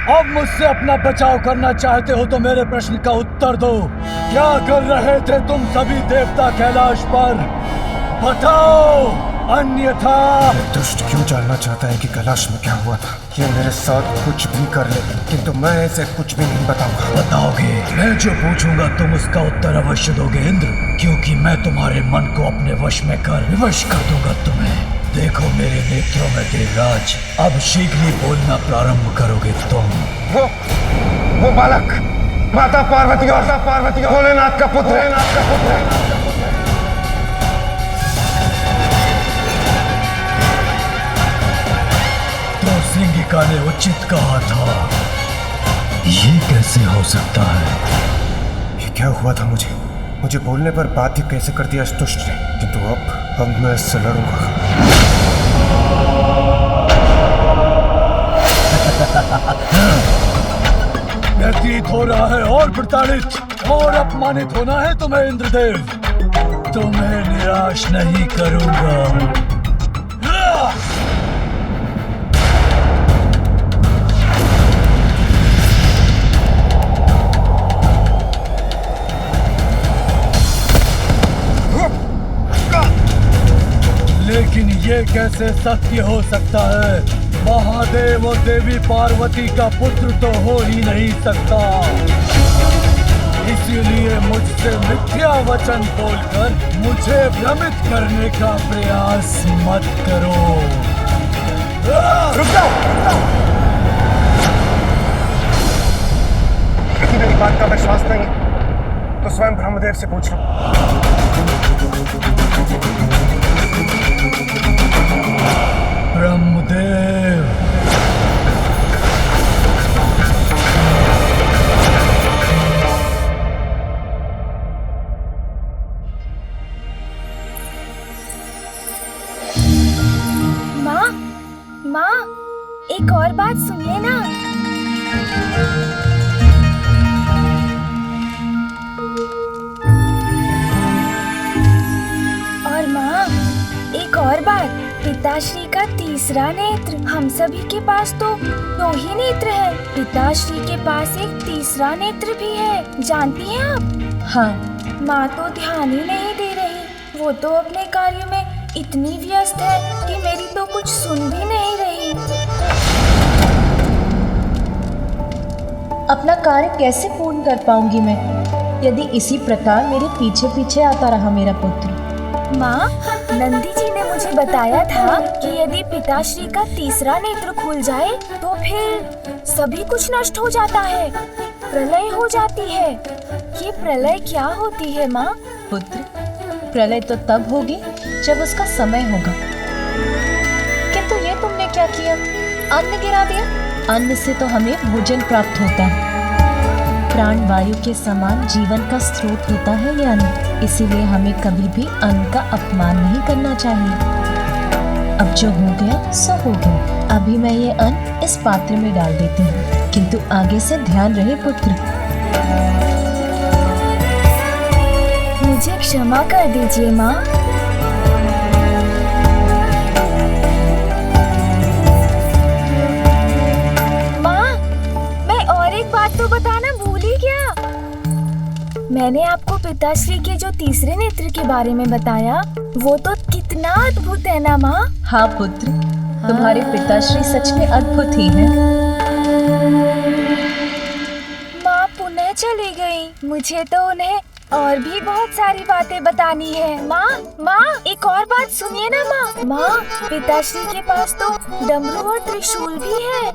अब मुझसे अपना बचाव करना चाहते हो तो मेरे प्रश्न का उत्तर दो। क्या कर रहे थे तुम सभी देवता कैलाश पर? बताओ, अन्यथा। दुष्ट क्यों जानना चाहता है कि कैलाश में क्या हुआ था? ये मेरे साथ कुछ भी कर ले, किंतु मैं इसे कुछ भी नहीं बताऊंगा। बताओगे? मैं जो पूछूंगा तुम उसका उत्तर अवश्य दोगे इंद्र, क्योंकि मैं तुम्हारे मन को अपने वश में कर विवश कर दूंगा तुम्हें। देखो मेरे नेत्रों में देवराज, अब शीघ्र ही बोलना प्रारंभ करोगे तुम। वो बालक माता पार्वती और भोलेनाथ का पुत्र। सिंगिका ने उचित कहा था। ये कैसे हो सकता है? ये क्या हुआ था? मुझे बोलने पर बाध्य कैसे कर दिया इस दुष्ट ने? किंतु अब मैं इससे लड़ूंगा। व्यतीत हो रहा है और प्रताड़ित और अपमानित होना है तुम्हें इंद्रदेव। तुम्हें निराश नहीं करूंगा। लेकिन ये कैसे सत्य हो सकता है? महादेव और देवी पार्वती का पुत्र तो हो ही नहीं सकता। इसीलिए मुझसे मिथ्या वचन बोलकर मुझे भ्रमित करने का प्रयास मत करो। रुक जाओ। यदि मेरी बात का विश्वास नहीं तो स्वयं ब्रह्मदेव से पूछ लो। ब्रह्मदेव, माँ, एक और बात सुनिए ना। और माँ, एक और बात, पिताश्री का तीसरा नेत्र। हम सभी के पास तो 2 ही नेत्र है, पिताश्री के पास एक तीसरा नेत्र भी है, जानती हैं आप? हाँ। माँ तो ध्यान ही नहीं दे रही। वो तो अपने कार्य में इतनी व्यस्त है कि मेरी तो कुछ सुन भी नहीं रही। अपना कार्य कैसे पूर्ण कर पाऊंगी मैं यदि इसी प्रकार मेरे पीछे पीछे आता रहा मेरा पुत्र? माँ, नंदी जी ने मुझे बताया था कि यदि पिताश्री का तीसरा नेत्र खुल जाए तो फिर सभी कुछ नष्ट हो जाता है, प्रलय हो जाती है। ये प्रलय क्या होती है माँ? पुत्र, प्रलय तो तब होगी जब उसका समय होगा। किंतु ये तुमने क्या किया? अन्न गिरा दिया। अन्न से तो हमें भोजन प्राप्त होता है। प्राण वायु के समान जीवन का स्रोत होता है ये अन्न, इसीलिए हमें कभी भी अन्न का अपमान नहीं करना चाहिए। अब जो हो गया सो हो गया। अभी मैं ये अन्न इस पात्र में डाल देती हूँ, किंतु आगे से ध्यान रहे पुत्र। मुझे क्षमा कर दीजिए माँ। तो बताना भूल ही गया। मैंने आपको पिताश्री के जो तीसरे नेत्र के बारे में बताया, वो तो कितना अद्भुत है ना माँ? हाँ पुत्र, तुम्हारे पिताश्री सच में अद्भुत ही हैं। माँ पुनः चली गई। मुझे तो उन्हें और भी बहुत सारी बातें बतानी है। माँ, एक और बात सुनिए ना माँ। माँ, पिताश्री के पास तो डमरू और त्रिशूल भी है,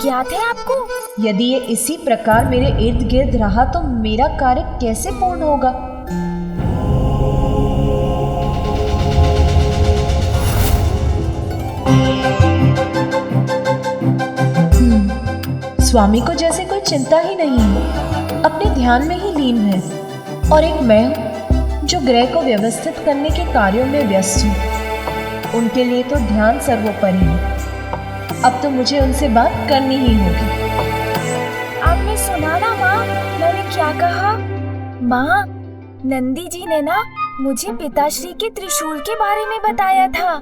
ज्ञात है आपको? यदि ये इसी प्रकार मेरे इर्द गिर्द रहा तो मेरा कार्य कैसे पूर्ण होगा? स्वामी को जैसे कोई चिंता ही नहीं है, अपने ध्यान में ही लीन है। और एक मैं हूँ जो ग्रह को व्यवस्थित करने के कार्यों में व्यस्त हूँ। उनके लिए तो ध्यान सर्वोपरि है। अब तो मुझे उनसे बात करनी ही होगी। आपने सुना ना माँ, मैंने क्या कहा? माँ, नंदी जी ने ना मुझे पिताश्री के त्रिशूल के बारे में बताया था।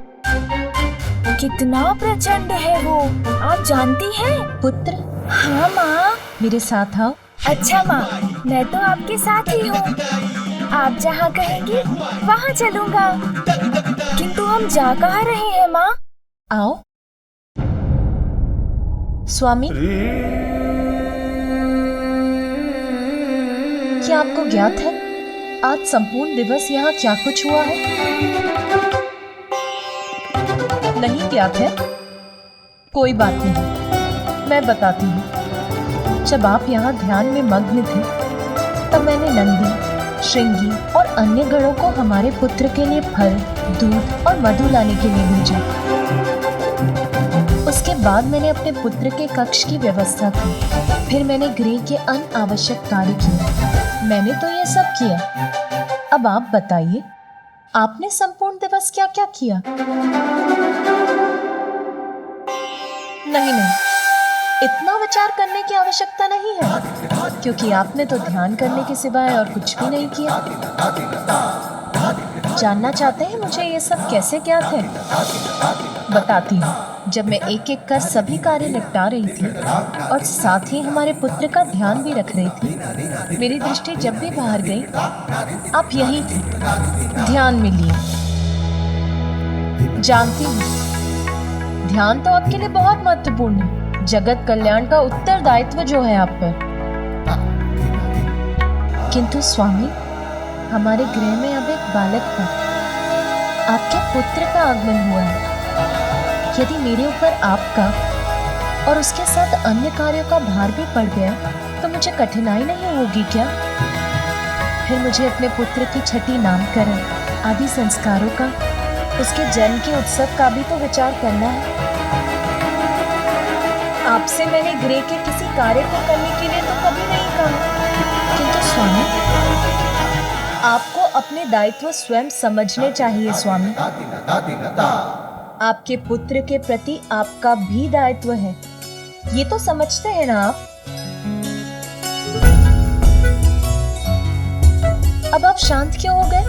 कितना प्रचंड है वो, आप जानती हैं? पुत्र, हाँ माँ। मेरे साथ आओ। अच्छा माँ, मैं तो आपके साथ ही हूँ। आप जहाँ कहेंगी वहाँ चलूँगा। किंतु हम जा कहाँ रहे हैं माँ? आओ। स्वामी, क्या आपको ज्ञात है आज संपूर्ण दिवस यहाँ क्या कुछ हुआ है? नहीं ज्ञात है? कोई बात नहीं, मैं बताती हूँ। जब आप यहाँ ध्यान में मग्न थे, तब मैंने नंदी, श्रृंगी और अन्य गणों को हमारे पुत्र के लिए फल, दूध और मधु लाने के लिए भेजा। उसके बाद मैंने अपने पुत्र के कक्ष की व्यवस्था की। फिर मैंने गृह के अनावश्यक कार्य किए। मैंने तो ये सब किया। अब आप बताइए, आपने संपूर्ण दिवस क्या क्या किया? नहीं, इतना विचार करने की आवश्यकता नहीं है, क्योंकि आपने तो ध्यान करने के सिवाय और कुछ भी नहीं किया। जानना चाहते हैं मुझे ये सब कैसे ज्ञात है? बताती हूँ। जब मैं एक एक कर सभी कार्य निपटा रही थी और साथ ही हमारे पुत्र का ध्यान भी रख रही थी, मेरी दृष्टि जब भी बाहर गई, आप यही थे, ध्यान में लिए। जानती हूँ, ध्यान तो आपके लिए बहुत महत्वपूर्ण है। जगत कल्याण का उत्तरदायित्व जो है आप पर। किंतु स्वामी, हमारे गृह में अब एक बालक है। आपके पुत्र का आगमन हुआ है। यदि मेरे ऊपर आपका और उसके साथ अन्य कार्यों का भार भी पड़ गया, तो मुझे कठिनाई नहीं होगी क्या? फिर मुझे अपने पुत्र की छठी नामकरण आदि संस्कारों का, उसके जन्म के उत्सव का भी तो विचार करना है। आपसे मैंने गृह के किसी कार्य को करने के लिए तो कभी नहीं कहा। किंतु स्वामी, आपको अपने दायित्व स्वयं समझने चाहिए स्वामी। आपके पुत्र के प्रति आपका भी दायित्व है, ये तो समझते हैं ना आप? अब आप शांत क्यों हो गए?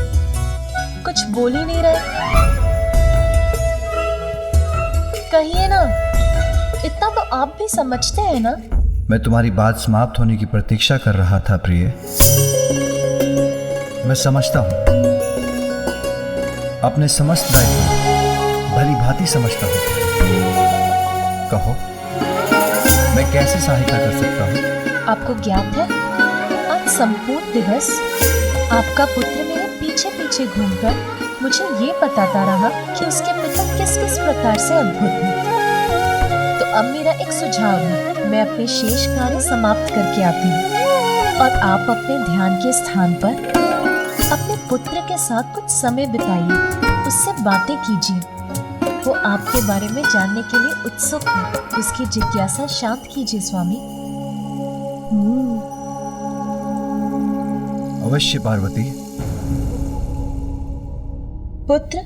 कुछ बोल ही नहीं रहे। कहिए ना, इतना तो आप भी समझते हैं ना? मैं तुम्हारी बात समाप्त होने की प्रतीक्षा कर रहा था प्रिय। मैं समझता हूँ, अपने समस्त दायित्व भली भांति समझता हूँ। कहो, मैं कैसे सहायता कर सकता हूँ? आपको ज्ञात है, आज संपूर्ण दिवस आपका पुत्र मेरे पीछे पीछे घूमकर मुझे ये बताता रहा कि उसके पिता किस किस प्रकार से अद्भुत हैं। तो अब मेरा एक सुझाव है, मैं अपने शेष कार्य समाप्त करके आती हूँ और आप अपने ध्यान के स्थान पर अपने पुत्र के साथ कुछ समय बिताइए, उससे बातें कीजिए। वो आपके बारे में जानने के लिए उत्सुक है, उसकी जिज्ञासा शांत कीजिए स्वामी। अवश्य पार्वती। पुत्र,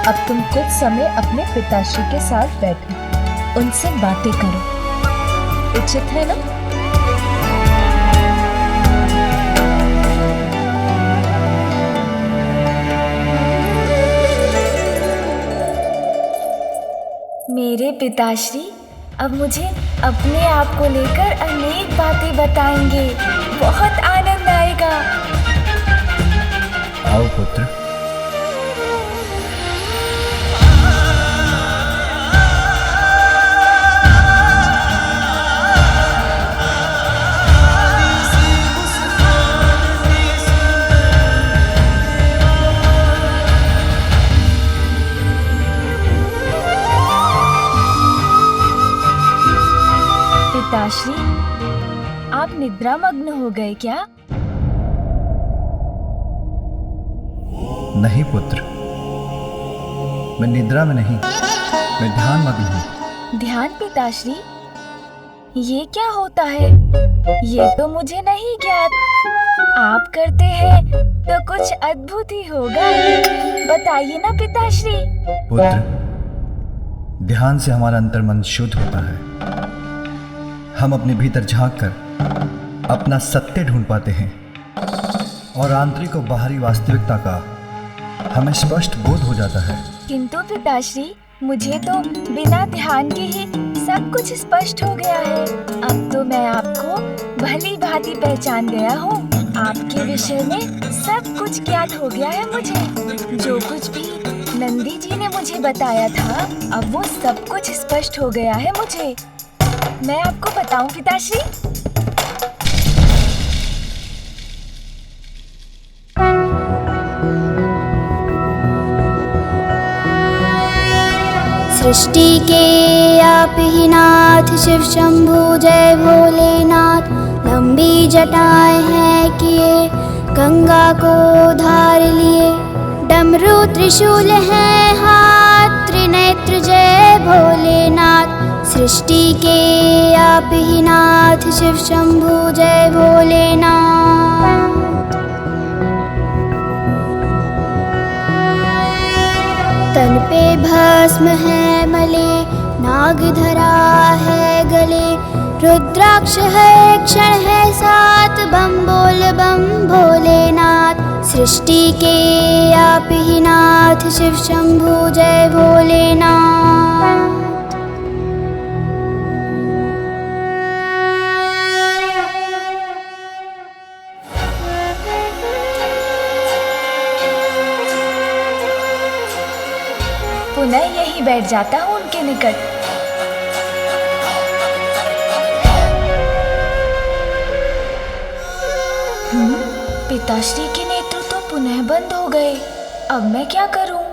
अब तुम कुछ समय अपने पिताश्री के साथ बैठो, उनसे बातें करो। उचित है ना? मेरे पिताश्री अब मुझे अपने आप को लेकर अनेक बातें बताएंगे। बहुत आनंद आएगा। आओ पुत्र। पिताश्री, आप निद्रा मग्न हो गए क्या? नहीं पुत्र, मैं निद्रा में नहीं, मैं ध्यान मग्न हूँ। ध्यान पिताश्री, ये क्या होता है? ये तो मुझे नहीं ज्ञात। आप करते हैं तो कुछ अद्भुत ही होगा। बताइए ना पिताश्री। पुत्र, ध्यान से हमारा अंतर्मन शुद्ध होता है। हम अपने भीतर झांक कर अपना सत्य ढूंढ पाते हैं और आंतरिक और बाहरी वास्तविकता का हमें स्पष्ट बोध हो जाता है। किंतु पिताश्री, मुझे तो बिना ध्यान के ही सब कुछ स्पष्ट हो गया है। अब तो मैं आपको भली भांति पहचान गया हूँ। आपके विषय में सब कुछ ज्ञात हो गया है मुझे। जो कुछ भी नंदी जी ने मुझे बताया था, अब वो सब कुछ स्पष्ट हो गया है मुझे। मैं आपको बताऊं पिताश्री? सृष्टि के आप ही नाथ, शिव शंभु जय भोलेनाथ। लंबी जटाएं हैं किए, गंगा को धार लिए। डमरू त्रिशूल हैं हाथ, त्रिनेत्र जय भोलेनाथ। सृष्टि के आप ही नाथ, शिव शंभु जय भोलेनाथ। तन पे भस्म है मले, नाग धरा है गले। रुद्राक्ष है क्षण है साथ, बम बोल बम भोलेनाथ। सृष्टि के आप ही नाथ, शिव शंभु जय भोलेनाथ। पुनः यही बैठ जाता हूँ उनके निकट। पिताश्री के नेत्र तो पुनः बंद हो गए। अब मैं क्या करूं?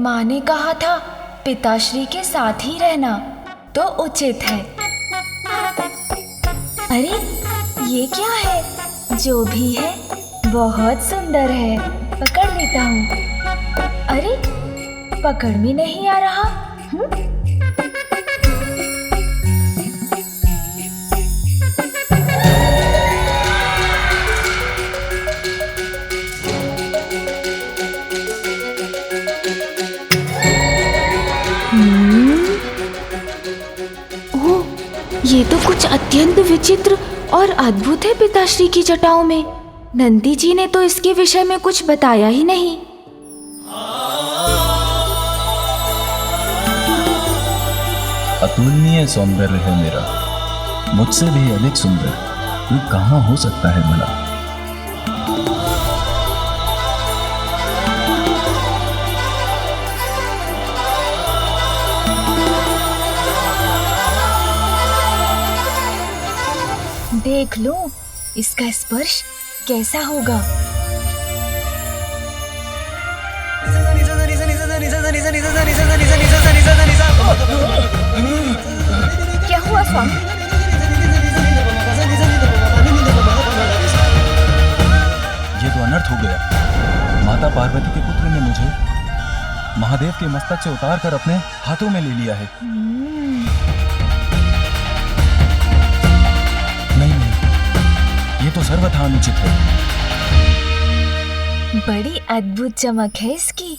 माँ ने कहा था पिताश्री के साथ ही रहना तो उचित है। अरे ये क्या है? जो भी है बहुत सुंदर है। पकड़ लेता हूँ। अरे पकड़ में नहीं आ रहा। ओह, ये तो कुछ अत्यंत विचित्र और अद्भुत है पिताश्री की जटाओं में। नंदी जी ने तो इसके विषय में कुछ बताया ही नहीं। अतुलनीय सौंदर्य है मेरा, मुझसे भी अधिक सुंदर कोई कहाँ हो सकता है भला। देख लो इसका स्पर्श कैसा होगा। क्या हुआ स्वामी? ये तो अनर्थ हो गया। माता पार्वती के पुत्र ने मुझे महादेव के मस्तक से उतार कर अपने हाथों में ले लिया है। नहीं, ये तो सर्वथा अनुचित है। बड़ी अद्भुत चमक है इसकी।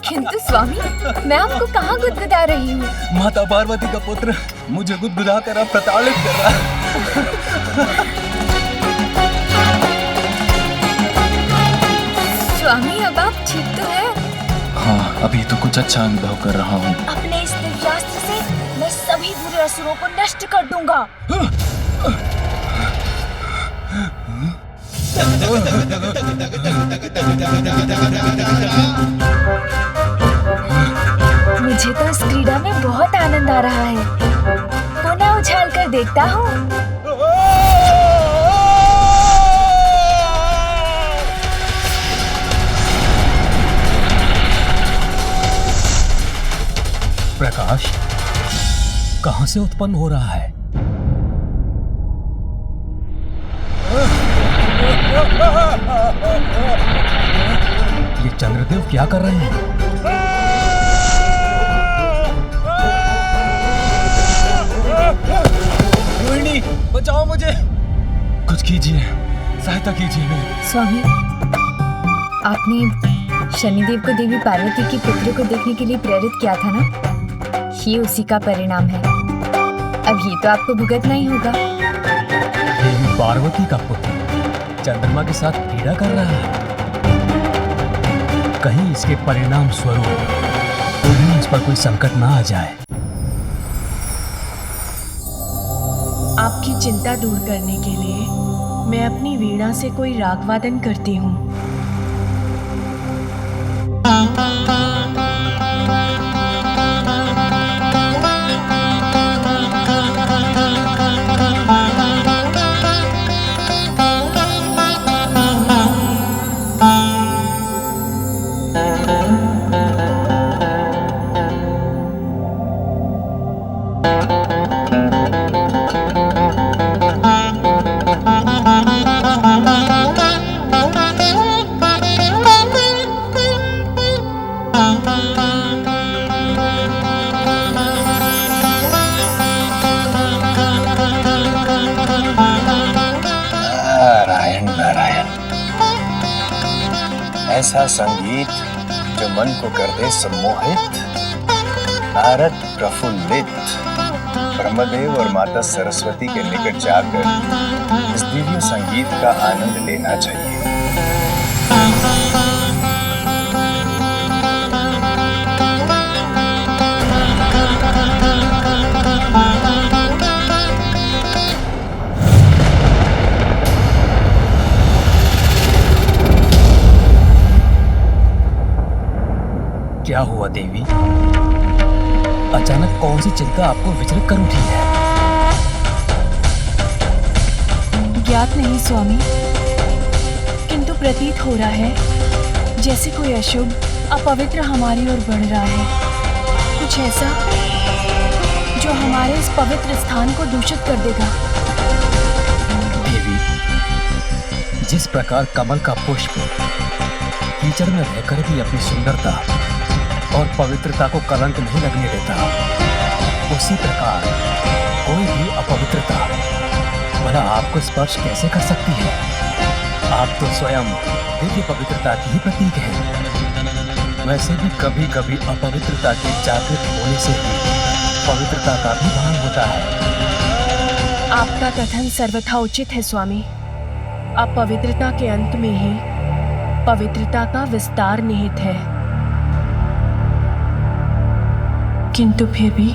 किंतु स्वामी, मैं आपको कहाँ गुदगुदा रही हूँ? माता पार्वती का पुत्र मुझे गुदगुदा कर अब प्रताड़ित कर रहा है। स्वामी, अब आप ठीक तो है? हाँ, अभी तो कुछ अच्छा अनुभव कर रहा हूँ। अपने इस दिव्यास्त्र से मैं सभी बुरे असुरों को नष्ट कर दूंगा। मुझे तो इस क्रीड़ा में बहुत आनंद आ रहा है। पुनः उछाल कर देखता हूँ। प्रकाश कहाँ से उत्पन्न हो रहा है? ये चंद्रदेव क्या कर रहे हैं? देवी बचाओ मुझे, कुछ कीजिए, सहायता कीजिए मेरी। स्वामी, आपने शनिदेव को देवी पार्वती के पुत्र को देखने के लिए प्रेरित किया था ना? ये उसी का परिणाम है। अब ये तो आपको भुगतना ही होगा। देवी पार्वती का पुत्र चंद्रमा के साथ पीड़ा कर रहा है। कहीं इसके परिणाम स्वरूप कहीं इस पर कोई संकट ना आ जाए। आपकी चिंता दूर करने के लिए मैं अपनी वीणा से कोई राग वादन करती हूँ। ऐसा संगीत जो मन को कर दे सम्मोहित, नारद प्रफुल्लित, ब्रह्मदेव और माता सरस्वती के निकट जाकर इस दिव्य संगीत का आनंद लेना चाहिए। क्या हुआ देवी? अचानक कौन सी चिंता आपको विचलित कर उठी है? ज्ञात नहीं स्वामी, किंतु प्रतीत हो रहा है जैसे कोई अशुभ अपवित्र हमारी ओर बढ़ रहा है। कुछ ऐसा जो हमारे इस पवित्र स्थान को दूषित कर देगा। देवी, जिस प्रकार कमल का पुष्प कीचड़ में रहकर भी अपनी सुंदरता और पवित्रता को कलंक नहीं लगने देता, उसी प्रकार कोई भी अपवित्रता भला आपको स्पर्श कैसे कर सकती है? आप तो स्वयं दिव्य पवित्रता की ही प्रतीक हैं। वैसे भी कभी कभी अपवित्रता के जागृत होने से भी पवित्रता का भी भान होता है। आपका कथन सर्वथा उचित है स्वामी। अपवित्रता के अंत में ही पवित्रता का विस्तार निहित है। किंतु फिर भी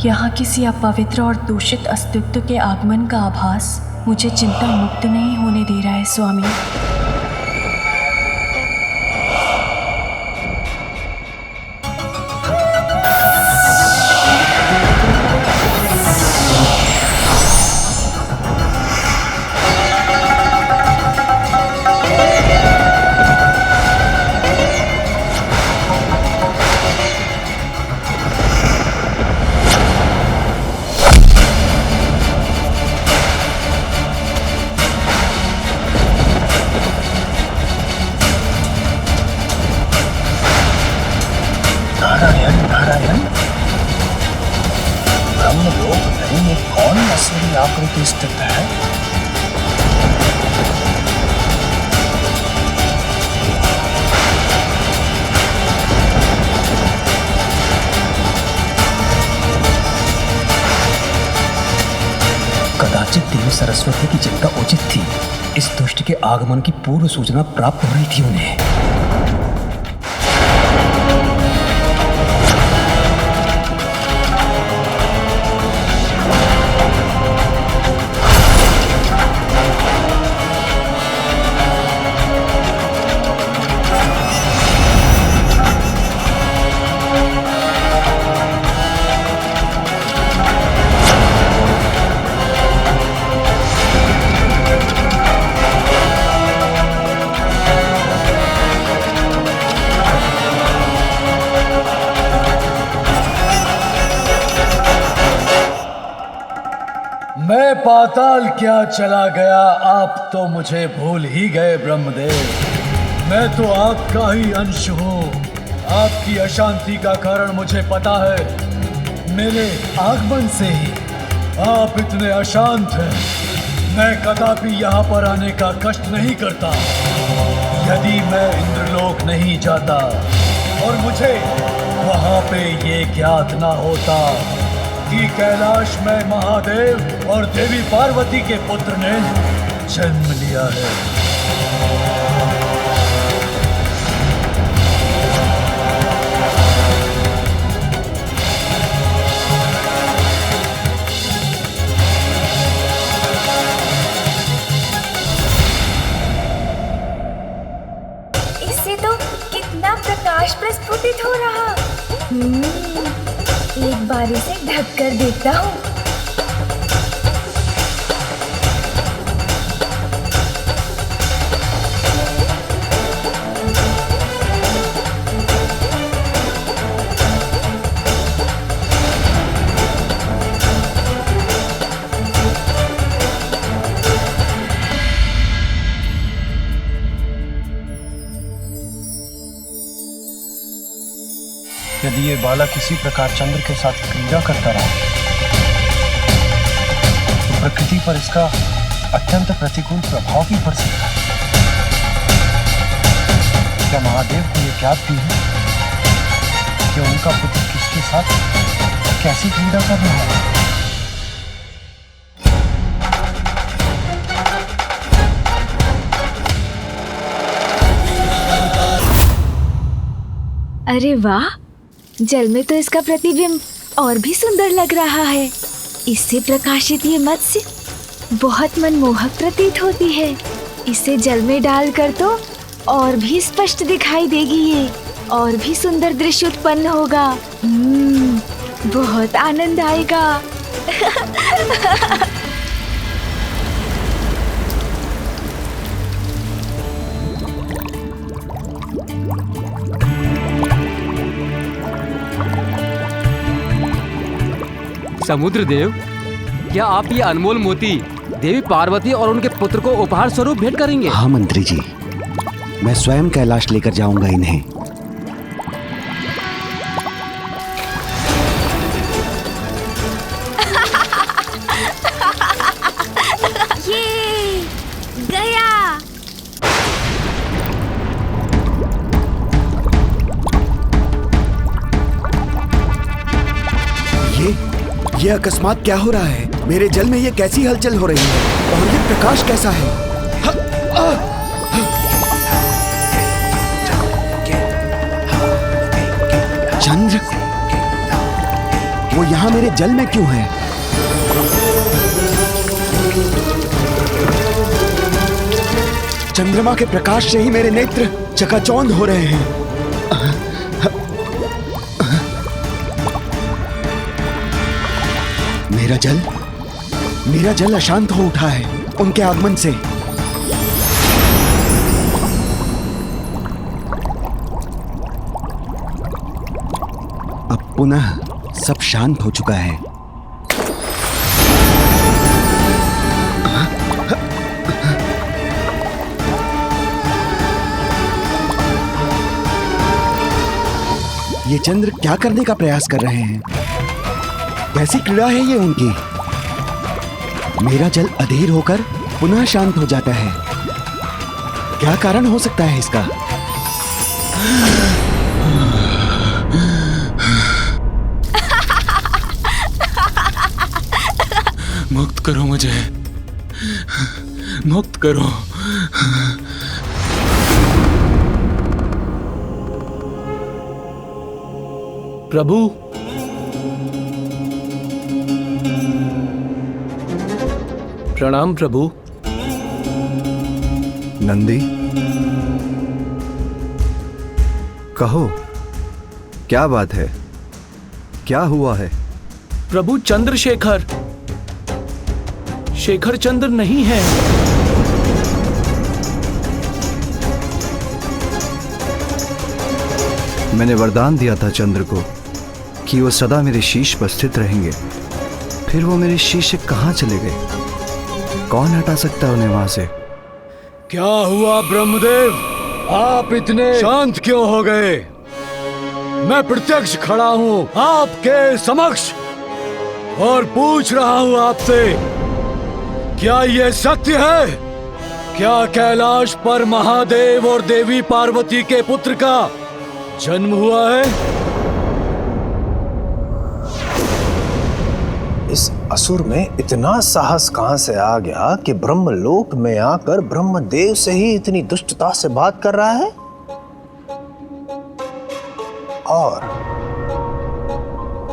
यहाँ किसी अपवित्र और दूषित अस्तित्व के आगमन का आभास मुझे चिंता मुक्त नहीं होने दे रहा है स्वामी। ब्रह्मलोक में ये कौन असुरी आकृति स्थित है? कदाचित देवी सरस्वती की चिंता उचित थी। इस दुष्ट के आगमन की पूर्व सूचना प्राप्त हो रही थी उन्हें। मैं पाताल क्या चला गया, आप तो मुझे भूल ही गए ब्रह्मदेव। मैं तो आपका ही अंश हूँ। आपकी अशांति का कारण मुझे पता है। मेरे आगमन से ही आप इतने अशांत हैं। मैं कदापि यहाँ पर आने का कष्ट नहीं करता। यदि मैं इंद्रलोक नहीं जाता और मुझे वहाँ पे ये ज्ञात ना होता कि कैलाश में महादेव और देवी पार्वती के पुत्र ने जन्म लिया है। प्रकाश प्रस्फुटित हो रहा। एक बार इसे ढक कर देखता हूँ। यदि ये बालक किसी प्रकार चंद्र के साथ क्रीड़ा करता रहा तो प्रकृति पर इसका अत्यंत प्रतिकूल प्रभाव भी पड़ सकता है। क्या महादेव को ये ज्ञात भी है कि उनका पुत्र किसके साथ कैसी क्रीड़ा कर रहा है? अरे वाह, जल में तो इसका प्रतिबिंब और भी सुंदर लग रहा है। इससे प्रकाशित ये मत्स्य बहुत मनमोहक प्रतीत होती है। इसे जल में डालकर तो और भी स्पष्ट दिखाई देगी ये, और भी सुंदर दृश्य उत्पन्न होगा। बहुत आनंद आएगा। समुद्र देव, क्या आप ये अनमोल मोती देवी पार्वती और उनके पुत्र को उपहार स्वरूप भेंट करेंगे? हाँ मंत्री जी, मैं स्वयं कैलाश लेकर जाऊंगा इन्हें। ये गया। ये अकस्मात क्या हो रहा है? मेरे जल में ये कैसी हलचल हो रही है? और ये प्रकाश कैसा है? चंद्र, वो यहाँ मेरे जल में क्यों है? चंद्रमा के प्रकाश से ही मेरे नेत्र चकाचौंध हो रहे हैं। मेरा जल अशांत हो उठा है उनके आगमन से। अब पुनः सब शांत हो चुका है। ये चंद्र क्या करने का प्रयास कर रहे हैं? कैसी क्रीड़ा है ये उनकी? मेरा जल अधीर होकर पुनः शांत हो जाता है। क्या कारण हो सकता है इसका? मुक्त करो मुझे, मुक्त करो। प्रभु, प्रणाम प्रभु। नंदी, कहो क्या बात है? क्या हुआ है? प्रभु, चंद्रशेखर शेखर चंद्र नहीं है। मैंने वरदान दिया था चंद्र को कि वो सदा मेरे शीश पर स्थित रहेंगे। फिर वो मेरे शीश से कहाँ चले गए? कौन हटा सकता है उन्हें वहां से? क्या हुआ ब्रह्मदेव, आप इतने शांत क्यों हो गए? मैं प्रत्यक्ष खड़ा हूं आपके समक्ष। और पूछ रहा हूँ आपसे, क्या ये सत्य है? क्या कैलाश पर महादेव और देवी पार्वती के पुत्र का जन्म हुआ है? इस असुर में इतना साहस कहां से आ गया कि ब्रह्मलोक में आकर ब्रह्मदेव से ही इतनी दुष्टता से बात कर रहा है?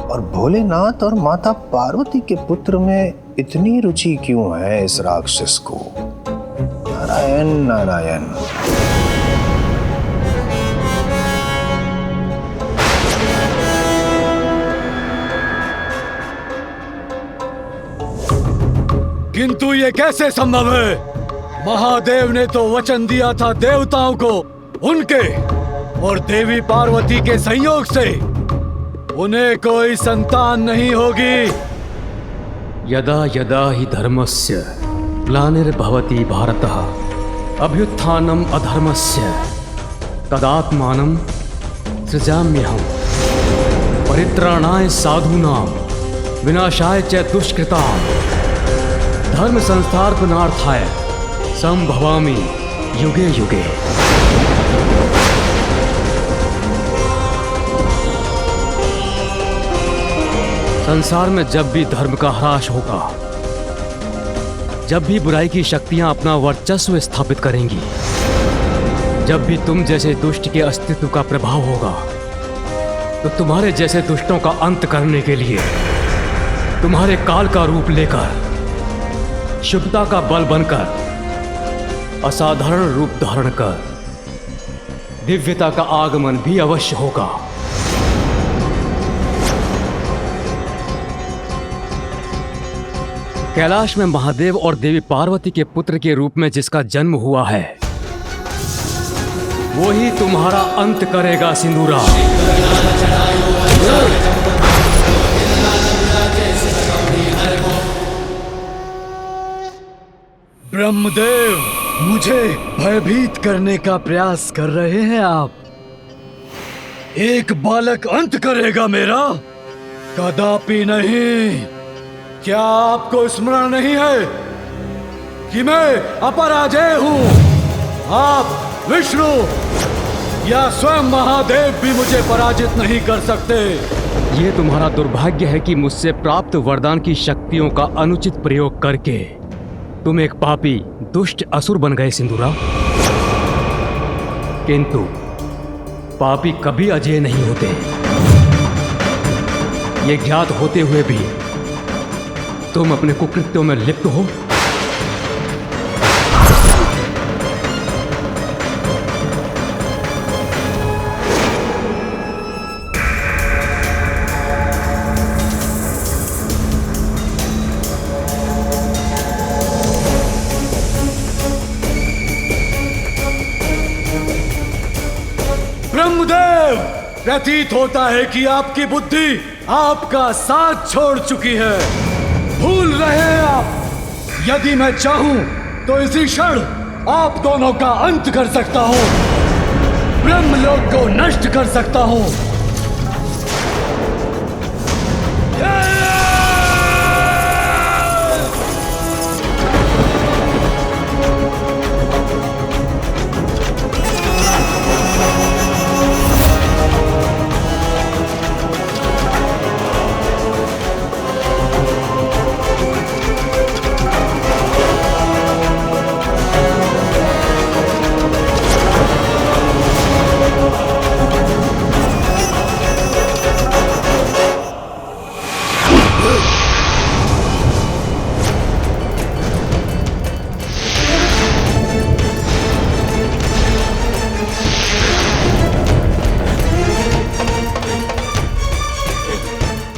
और भोलेनाथ और माता पार्वती के पुत्र में इतनी रुचि क्यों है इस राक्षस को? नारायण नारायण। किंतु ये कैसे संभव है? महादेव ने तो वचन दिया था देवताओं को, उनके और देवी पार्वती के संयोग से उन्हें कोई संतान नहीं होगी। यदा यदा हि धर्मस्य ग्लानिर्भवति भारतः अभ्युत्थानम् अधर्मस्य तदात्मानं सृजाम्यहम् परित्राणाय साधूनां विनाशाय च दुष्कृताम् धर्म संस्थापनार्थाय संभवामि युगे युगे। संसार में जब भी धर्म का ह्रास होगा, जब भी बुराई की शक्तियां अपना वर्चस्व स्थापित करेंगी, जब भी तुम जैसे दुष्ट के अस्तित्व का प्रभाव होगा, तो तुम्हारे जैसे दुष्टों का अंत करने के लिए तुम्हारे काल का रूप लेकर, शुभता का बल बनकर, असाधारण रूप धारण कर दिव्यता का आगमन भी अवश्य होगा। कैलाश में महादेव और देवी पार्वती के पुत्र के रूप में जिसका जन्म हुआ है, वो ही तुम्हारा अंत करेगा सिंदूरा। ब्रह्मदेव, मुझे भयभीत करने का प्रयास कर रहे हैं आप। एक बालक अंत करेगा मेरा? कदापि नहीं। क्या आपको स्मरण नहीं है कि मैं अपराजेय हूं? आप विष्णु या स्वयं महादेव भी मुझे पराजित नहीं कर सकते। ये तुम्हारा दुर्भाग्य है कि मुझसे प्राप्त वरदान की शक्तियों का अनुचित प्रयोग करके तुम एक पापी दुष्ट असुर बन गए सिंदूरा। किंतु पापी कभी अजेय नहीं होते। ये ज्ञात होते हुए भी तुम अपने कुकृत्यों में लिप्त हो। ब्रह्मदेव, प्रतीत होता है कि आपकी बुद्धि आपका साथ छोड़ चुकी है। भूल रहे हैं आप। यदि मैं चाहूं तो इसी क्षण आप दोनों का अंत कर सकता हूं, ब्रह्मलोक को नष्ट कर सकता हूं।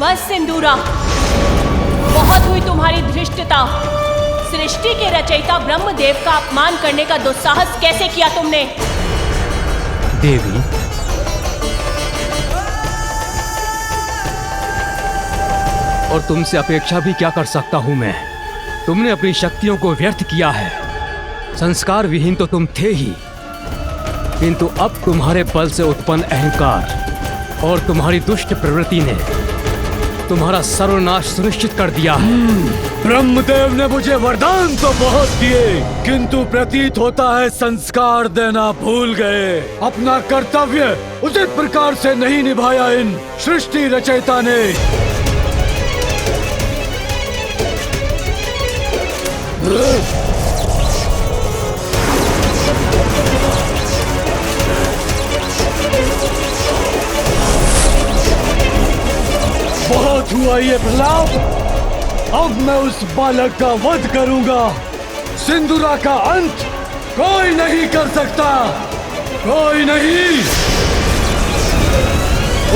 बस सिंदूरा, बहुत हुई तुम्हारी धृष्टता। सृष्टि के रचयिता ब्रह्मदेव का अपमान करने का दुस्साहस कैसे किया तुमने? देवी, और तुमसे अपेक्षा भी क्या कर सकता हूं मैं? तुमने अपनी शक्तियों को व्यर्थ किया है। संस्कार विहीन तो तुम थे ही, किंतु अब तुम्हारे बल से उत्पन्न अहंकार और तुम्हारी दुष्ट प्रवृत्ति ने तुम्हारा सर्वनाश सुनिश्चित कर दिया है। ब्रह्मदेव ने मुझे वरदान तो बहुत दिए, किंतु प्रतीत होता है संस्कार देना भूल गए। अपना कर्तव्य उचित प्रकार से नहीं निभाया इन सृष्टि रचयिता ने। बहुत हुआ ये प्रलाप, अब मैं उस बालक का वध करूंगा। सिंदूरा का अंत कोई नहीं कर सकता, कोई नहीं।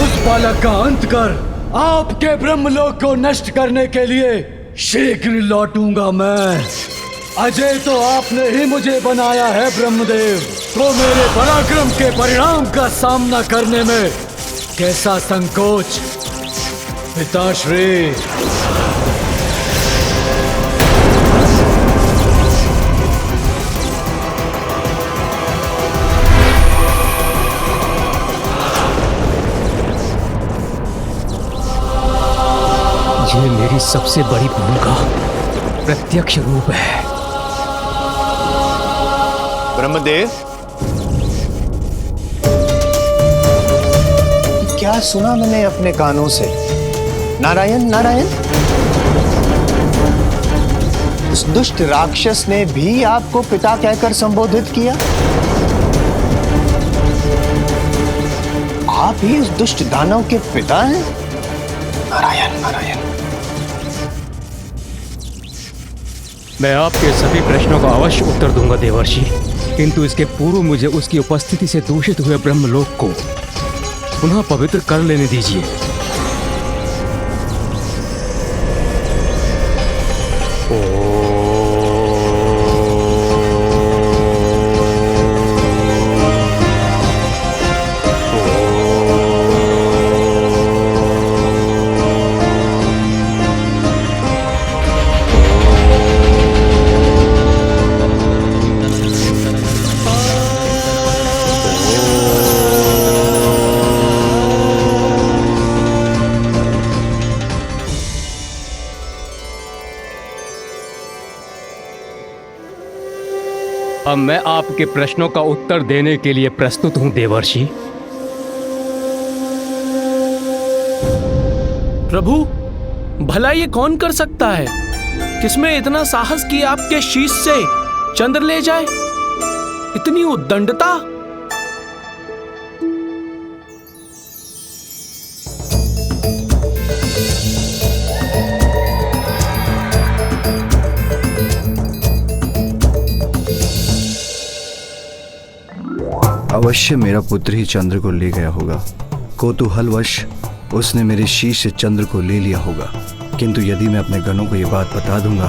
उस बालक का अंत कर आपके ब्रह्मलोक को नष्ट करने के लिए शीघ्र लौटूंगा मैं। अजय तो आपने ही मुझे बनाया है ब्रह्मदेव, तो मेरे पराक्रम के परिणाम का सामना करने में कैसा संकोच पिताश्री। ये मेरी सबसे बड़ी भूल का प्रत्यक्ष रूप है। ब्रह्मदेव, क्या सुना मैंने अपने कानों से? नारायण नारायण। उस दुष्ट राक्षस ने भी आपको पिता कहकर संबोधित किया। आप ही उस दुष्ट दानव के पिता हैं? नारायण नारायण। मैं आपके सभी प्रश्नों का अवश्य उत्तर दूंगा देवर्षि, किंतु इसके पूर्व मुझे उसकी उपस्थिति से दूषित हुए ब्रह्मलोक को पुनः पवित्र कर लेने दीजिए। अब मैं आपके प्रश्नों का उत्तर देने के लिए प्रस्तुत हूं देवर्षि। प्रभु, भला ये कौन कर सकता है? किसमें इतना साहस कि आपके शीश से चंद्र ले जाए? इतनी उद्दंडता? अवश्य मेरा पुत्र ही चंद्र को ले गया होगा। कौतूहलवश उसने मेरे शीश से चंद्र को ले लिया होगा, किंतु यदि मैं अपने गणों को यह बात बता दूंगा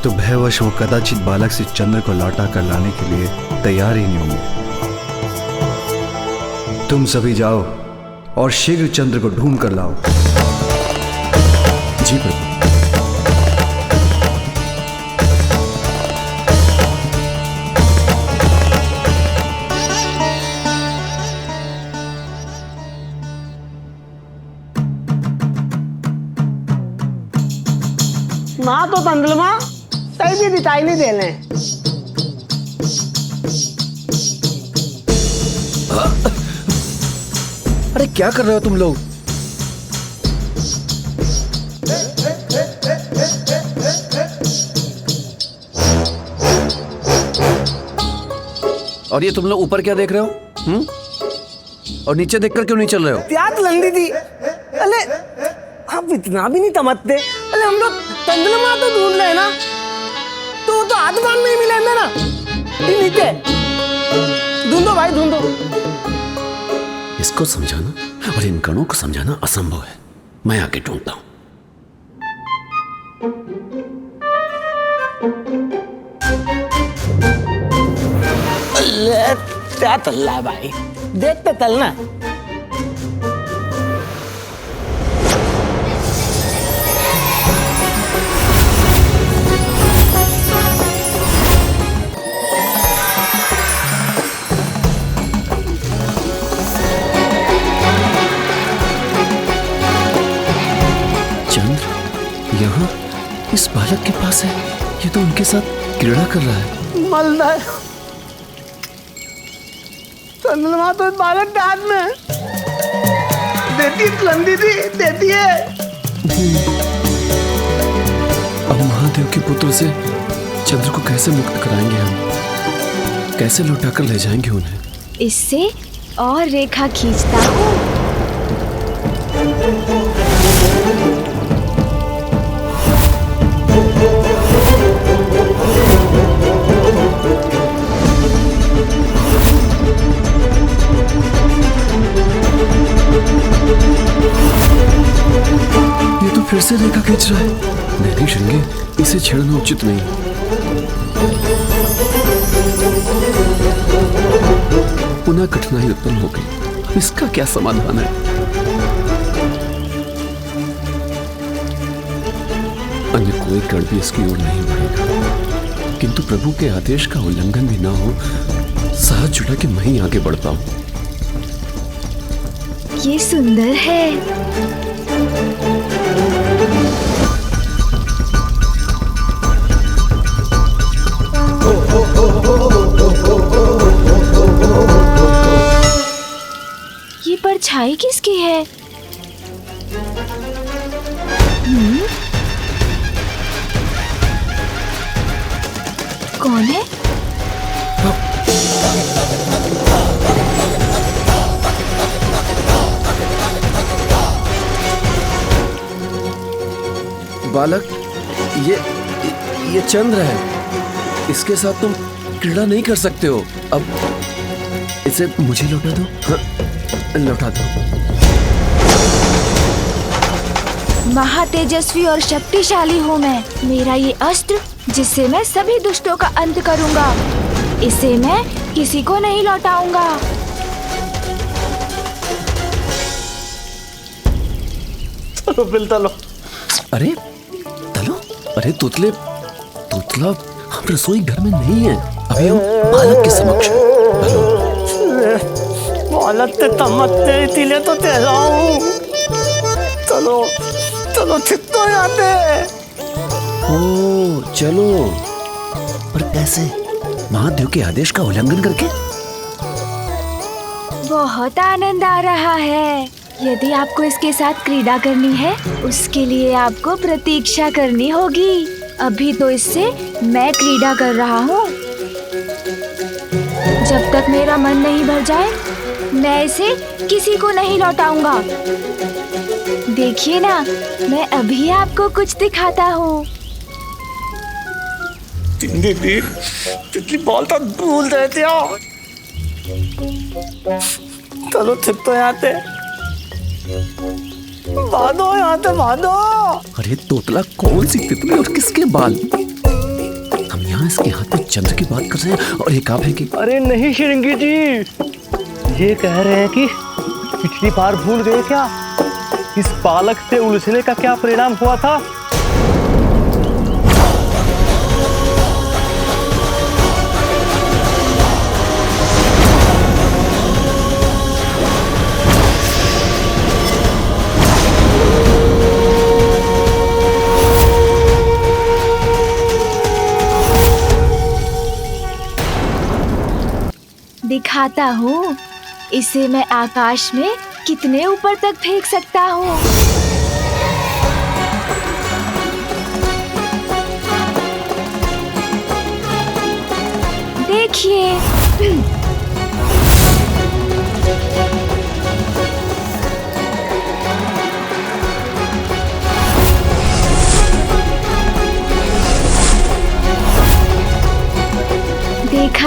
तो भयवश वो कदाचित बालक से चंद्र को लौटा कर लाने के लिए तैयार ही नहीं होंगे। तुम सभी जाओ और शीघ्र चंद्र को ढूंढ कर लाओ। जी प्रभु। माँ तो तंदलमा तई भी दिखाई नहीं देने। अरे क्या कर रहे हो तुम लोग? और ये तुम लोग ऊपर क्या देख रहे हो? और नीचे देखकर क्यों नहीं चल रहे हो? प्यास लंदी थी। अरे आप इतना भी नहीं समझते। अरे हम लोग तंदलमा तो ढूंढ रहे हैं ना, तो आसमान में ही मिलेंगे ना। ये नीचे ढूंढो भाई, ढूंढो। इसको समझाना और इन गणों को समझाना असंभव है। मैं आके ढूंढता हूं। क्या चल रहा है भाई? देखते चलना। विश्वास है, ये तो उनके साथ क्रीड़ा कर रहा है। मलदा चंद्रमा तो इस बालक के हाथ में है। देती नंदी थी, देती है। अब महादेव के पुत्र से चंद्र को कैसे मुक्त कराएंगे हम? कैसे लौटा कर ले जाएंगे उन्हें? इससे और रेखा खींचता हूँ। ये तो फिर से रेखा खींच रहा है। नहीं श्रृंगी, इसे छेड़ना उचित नहीं। पुनः कठिनाई उत्पन्न हो गई। अब इसका क्या समाधान है? अन्य कोई कण भी इसकी ओर नहीं बढ़ेगा, किंतु प्रभु के आदेश का उल्लंघन भी ना हो, साहस जुटा कि मैं ही आगे बढ़ पाऊं। ये सुंदर है। ये परछाई किसकी है? कौन है? बालक, ये चंद्र है। इसके साथ तुम क्रीड़ा नहीं कर सकते हो। अब इसे मुझे लौटा दो। हाँ, लौटा दो। महातेजस्वी और शक्तिशाली हूँ मैं। मेरा ये अस्त्र, जिससे मैं सभी दुष्टों का अंत करूँगा, इसे मैं किसी को नहीं लौटाऊंगा। चलो बिल तलो। अरे तलो? अरे तुतला हम रसोई घर में नहीं है, अभी हम बालक के समक्ष हैं। बालक ते तमत्ते तिले तो तेलाऊं। चलो ठीक तो आते। ओ चलो, पर कैसे? महादेव के आदेश का उल्लंघन करके? बहुत आनंद आ रहा है। यदि आपको इसके साथ क्रीड़ा करनी है, उसके लिए आपको प्रतीक्षा करनी होगी। अभी तो इससे मैं क्रीड़ा कर रहा हूँ। जब तक मेरा मन नहीं भर जाए, मैं इसे किसी को नहीं लौटाऊंगा। देखिए ना, मैं अभी आपको कुछ दिखाता हूँ। तितली बोलता भूल जाते हो। चलो ठीक तो आते। भादो यहाँ पे भादो। अरे तोतला, कौन सी तितली और किसके बाल? हम यहाँ इसके हाथ में चंद्र की बात कर रहे हैं और एक आप है कि... अरे नहीं श्रृंगी जी, ये कह रहे हैं कि पिछली बार भूल गए क्या? इस बालक से उलझने का क्या परिणाम हुआ था? दिखाता हूँ, इसे मैं आकाश में कितने ऊपर तक फेंक सकता हूँ। देखिए।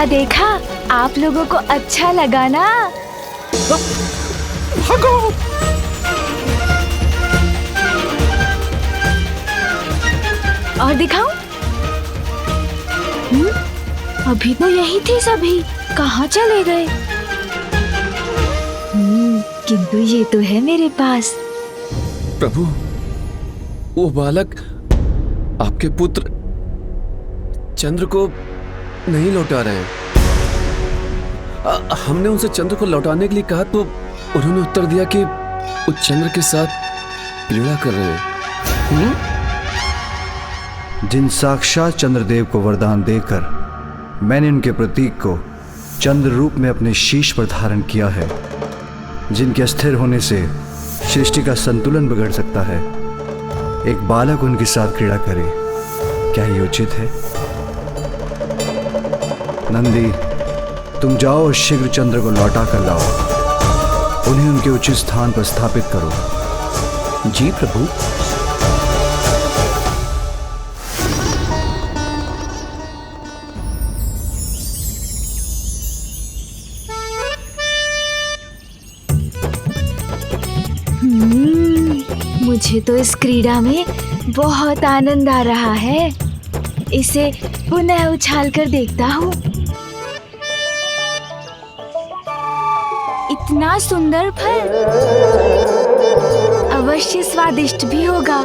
देखा, आप लोगों को अच्छा लगा ना? भागो। और दिखाऊं? अभी तो यही थे सभी, कहाँ चले गए? किंतु ये तो है मेरे पास। प्रभु, वो बालक आपके पुत्र चंद्र को नहीं लौटा रहे हैं। हमने उनसे चंद्र को लौटाने के लिए कहा तो उन्होंने उत्तर दिया कि वो चंद्र के साथ क्रीड़ा कर रहे हैं। जिन साक्षात चंद्रदेव को वरदान देकर मैंने उनके प्रतीक को चंद्र रूप में अपने शीश पर धारण किया है, जिनके अस्थिर होने से सृष्टि का संतुलन बिगड़ सकता है, एक बालक उनके साथ क्रीड़ा करे, क्या ये उचित है? नंदी, तुम जाओ और शीघ्र चंद्र को लौटा कर लाओ। उन्हें उनके उचित स्थान पर स्थापित करो। जी प्रभु। मुझे तो इस क्रीड़ा में बहुत आनंद आ रहा है। इसे पुनः उछाल कर देखता हूँ। इतना सुंदर फल, अवश्य स्वादिष्ट भी होगा।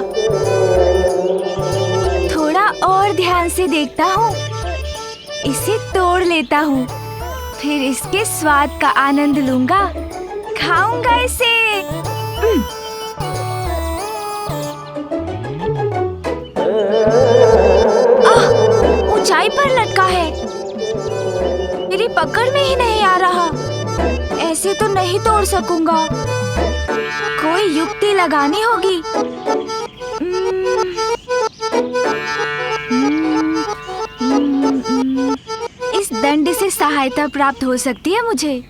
थोड़ा और ध्यान से देखता हूँ। इसे तोड़ लेता हूँ, फिर इसके स्वाद का आनंद लूंगा, खाऊंगा इसे। ऊंचाई पर लटका है, मेरी पकड़ में ही नहीं आ रहा। ऐसे तो नहीं तोड़ सकूंगा, कोई युक्ति लगानी होगी। इस दंड से सहायता प्राप्त हो सकती है मुझे।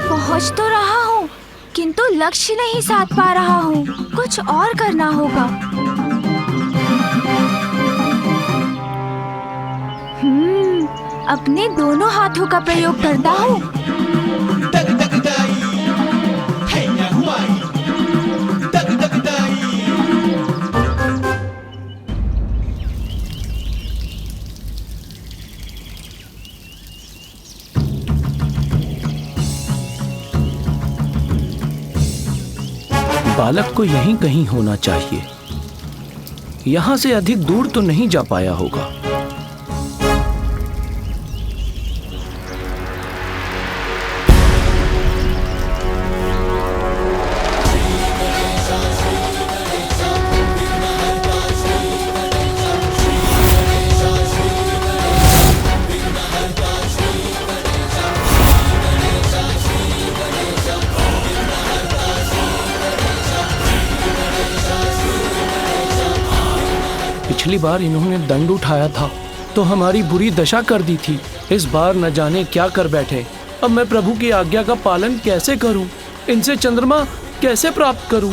पहुंच तो रहा हूँ, किंतु लक्ष्य नहीं साध पा रहा हूँ। कुछ और करना होगा। अपने दोनों हाथों का प्रयोग करता हूँ। बालक को यहीं कहीं होना चाहिए। यहाँ से अधिक दूर तो नहीं जा पाया होगा। पिछली बार इन्होंने दंड उठाया था तो हमारी बुरी दशा कर दी थी। इस बार न जाने क्या कर बैठे। अब मैं प्रभु की आज्ञा का पालन कैसे करूं? इनसे चंद्रमा कैसे प्राप्त करूं?